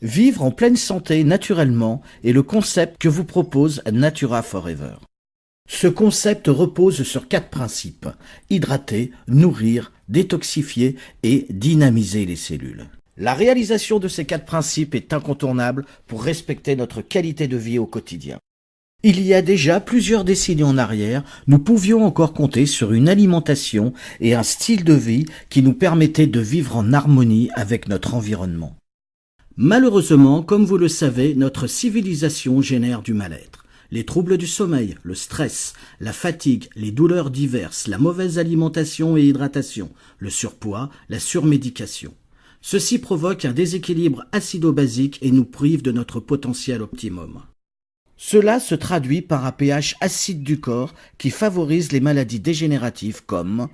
Vivre en pleine santé naturellement est le concept que vous propose Natura Forever. Ce concept repose sur 4 principes: hydrater, nourrir, détoxifier et dynamiser les cellules. La réalisation de ces 4 principes est incontournable pour respecter notre qualité de vie au quotidien. Il y a déjà plusieurs décennies en arrière, nous pouvions encore compter sur une alimentation et un style de vie qui nous permettaient de vivre en harmonie avec notre environnement. Malheureusement, comme vous le savez, notre civilisation génère du mal-être. Les troubles du sommeil, le stress, la fatigue, les douleurs diverses, la mauvaise alimentation et hydratation, le surpoids, la surmédication. Ceci provoque un déséquilibre acido-basique et nous prive de notre potentiel optimum. Cela se traduit par un pH acide du corps qui favorise les maladies dégénératives comme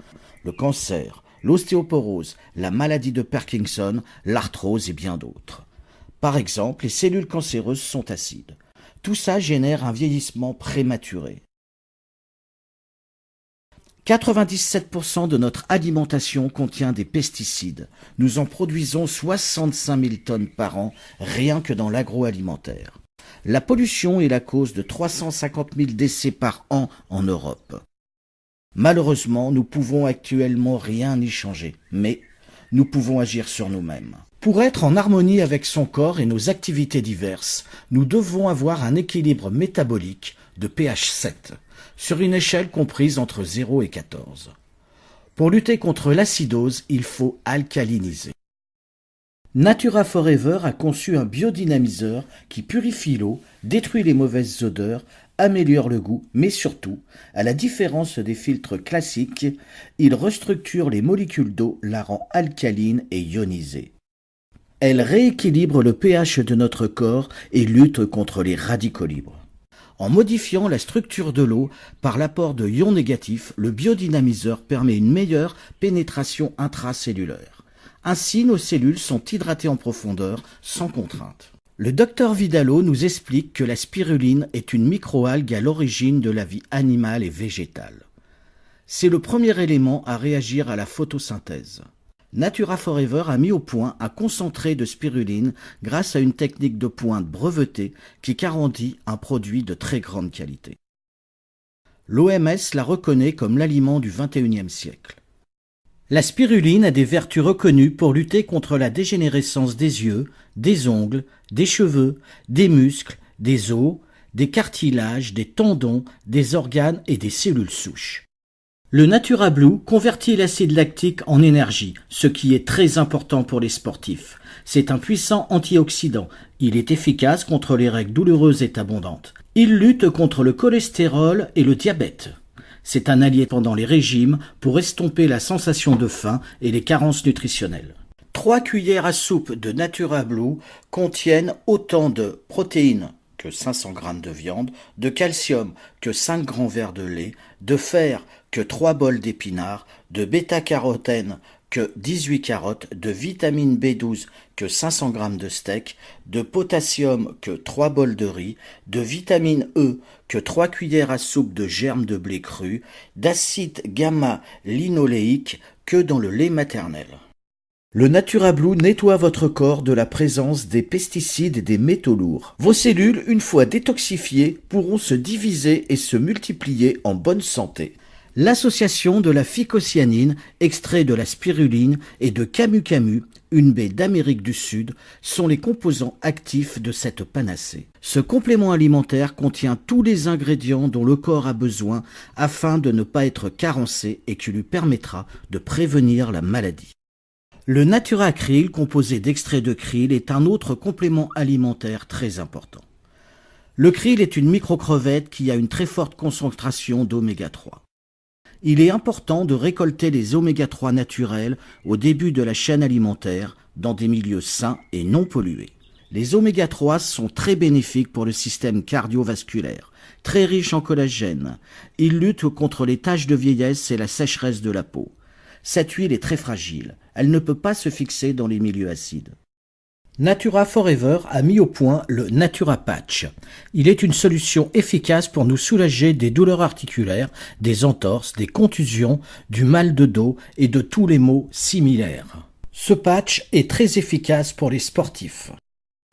le cancer, l'ostéoporose, la maladie de Parkinson, l'arthrose et bien d'autres. Par exemple, les cellules cancéreuses sont acides. Tout ça génère un vieillissement prématuré. 97% de notre alimentation contient des pesticides. Nous en produisons 65 000 tonnes par an, rien que dans l'agroalimentaire. La pollution est la cause de 350 000 décès par an en Europe. Malheureusement, nous pouvons actuellement rien y changer, mais nous pouvons agir sur nous-mêmes. Pour être en harmonie avec son corps et nos activités diverses, nous devons avoir un équilibre métabolique de pH 7, sur une échelle comprise entre 0 et 14. Pour lutter contre l'acidose, il faut alcaliniser. Natura Forever a conçu un biodynamiseur qui purifie l'eau, détruit les mauvaises odeurs, améliore le goût, mais surtout, à la différence des filtres classiques, il restructure les molécules d'eau, la rend alcaline et ionisée. Elle rééquilibre le pH de notre corps et lutte contre les radicaux libres. En modifiant la structure de l'eau par l'apport de ions négatifs, le biodynamiseur permet une meilleure pénétration intracellulaire. Ainsi, nos cellules sont hydratées en profondeur, sans contrainte. Le docteur Vidalo nous explique que la spiruline est une microalgue à l'origine de la vie animale et végétale. C'est le premier élément à réagir à la photosynthèse. Natura Forever a mis au point un concentré de spiruline grâce à une technique de pointe brevetée qui garantit un produit de très grande qualité. L'OMS la reconnaît comme l'aliment du XXIe siècle. La spiruline a des vertus reconnues pour lutter contre la dégénérescence des yeux, des ongles, des cheveux, des muscles, des os, des cartilages, des tendons, des organes et des cellules souches. Le Natura Blue convertit l'acide lactique en énergie, ce qui est très important pour les sportifs. C'est un puissant antioxydant. Il est efficace contre les règles douloureuses et abondantes. Il lutte contre le cholestérol et le diabète. C'est un allié pendant les régimes pour estomper la sensation de faim et les carences nutritionnelles. 3 cuillères à soupe de Natura Blue contiennent autant de protéines que 500 g de viande, de calcium que 5 grands verres de lait, de fer que 3 bols d'épinards, de bêta-carotène que 18 carottes, de vitamine B12 que 500 g de steak, de potassium que 3 bols de riz, de vitamine E que 3 cuillères à soupe de germes de blé cru, d'acide gamma-linoléique que dans le lait maternel. Le Natura Blue nettoie votre corps de la présence des pesticides et des métaux lourds. Vos cellules, une fois détoxifiées, pourront se diviser et se multiplier en bonne santé. L'association de la phycocyanine, extrait de la spiruline, et de camu-camu, une baie d'Amérique du Sud, sont les composants actifs de cette panacée. Ce complément alimentaire contient tous les ingrédients dont le corps a besoin afin de ne pas être carencé et qui lui permettra de prévenir la maladie. Le Natura Krill, composé d'extrait de krill, est un autre complément alimentaire très important. Le krill est une micro-crevette qui a une très forte concentration d'oméga 3. Il est important de récolter les oméga 3 naturels au début de la chaîne alimentaire dans des milieux sains et non pollués. Les oméga 3 sont très bénéfiques pour le système cardiovasculaire, très riches en collagène. Ils luttent contre les taches de vieillesse et la sécheresse de la peau. Cette huile est très fragile, elle ne peut pas se fixer dans les milieux acides. Natura Forever a mis au point le Natura Patch. Il est une solution efficace pour nous soulager des douleurs articulaires, des entorses, des contusions, du mal de dos et de tous les maux similaires. Ce patch est très efficace pour les sportifs.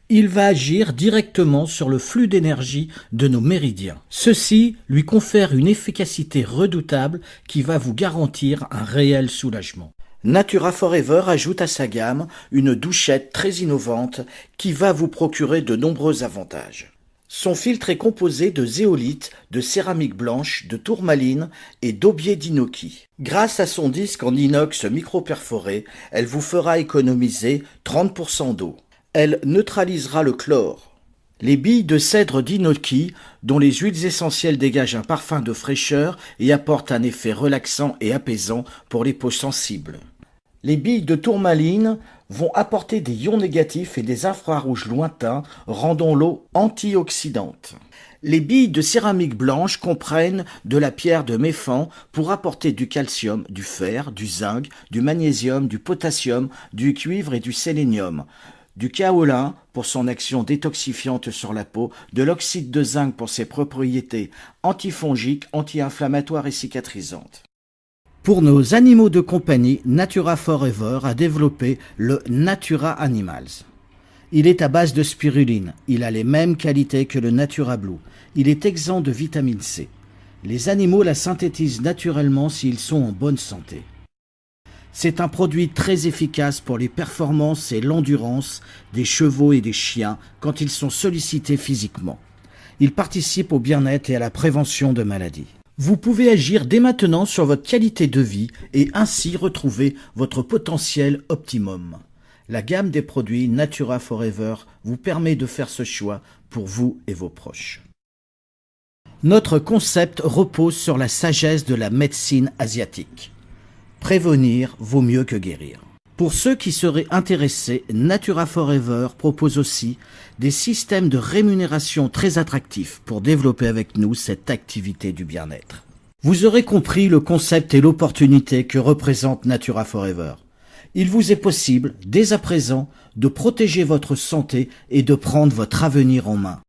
Il va agir directement sur le flux d'énergie de nos méridiens. Ceci lui confère une efficacité redoutable qui va vous garantir un réel soulagement. Natura Forever ajoute à sa gamme une douchette très innovante qui va vous procurer de nombreux avantages. Son filtre est composé de zéolite, de céramique blanche, de tourmaline et d'aubier d'Inoki. Grâce à son disque en inox micro-perforé, elle vous fera économiser 30% d'eau. Elle neutralisera le chlore. Les billes de cèdre d'Inoki, dont les huiles essentielles dégagent un parfum de fraîcheur et apportent un effet relaxant et apaisant pour les peaux sensibles. Les billes de tourmaline vont apporter des ions négatifs et des infrarouges lointains, rendant l'eau antioxydante. Les billes de céramique blanche comprennent de la pierre de méfan pour apporter du calcium, du fer, du zinc, du magnésium, du potassium, du cuivre et du sélénium. Du kaolin pour son action détoxifiante sur la peau, de l'oxyde de zinc pour ses propriétés antifongiques, anti-inflammatoires et cicatrisantes. Pour nos animaux de compagnie, Natura Forever a développé le Natura Animals. Il est à base de spiruline, il a les mêmes qualités que le Natura Blue, il est exempt de vitamine C. Les animaux la synthétisent naturellement s'ils sont en bonne santé. C'est un produit très efficace pour les performances et l'endurance des chevaux et des chiens quand ils sont sollicités physiquement. Il participe au bien-être et à la prévention de maladies. Vous pouvez agir dès maintenant sur votre qualité de vie et ainsi retrouver votre potentiel optimum. La gamme des produits Natura Forever vous permet de faire ce choix pour vous et vos proches. Notre concept repose sur la sagesse de la médecine asiatique. Prévenir vaut mieux que guérir. Pour ceux qui seraient intéressés, Natura Forever propose aussi des systèmes de rémunération très attractifs pour développer avec nous cette activité du bien-être. Vous aurez compris le concept et l'opportunité que représente Natura Forever. Il vous est possible, dès à présent, de protéger votre santé et de prendre votre avenir en main.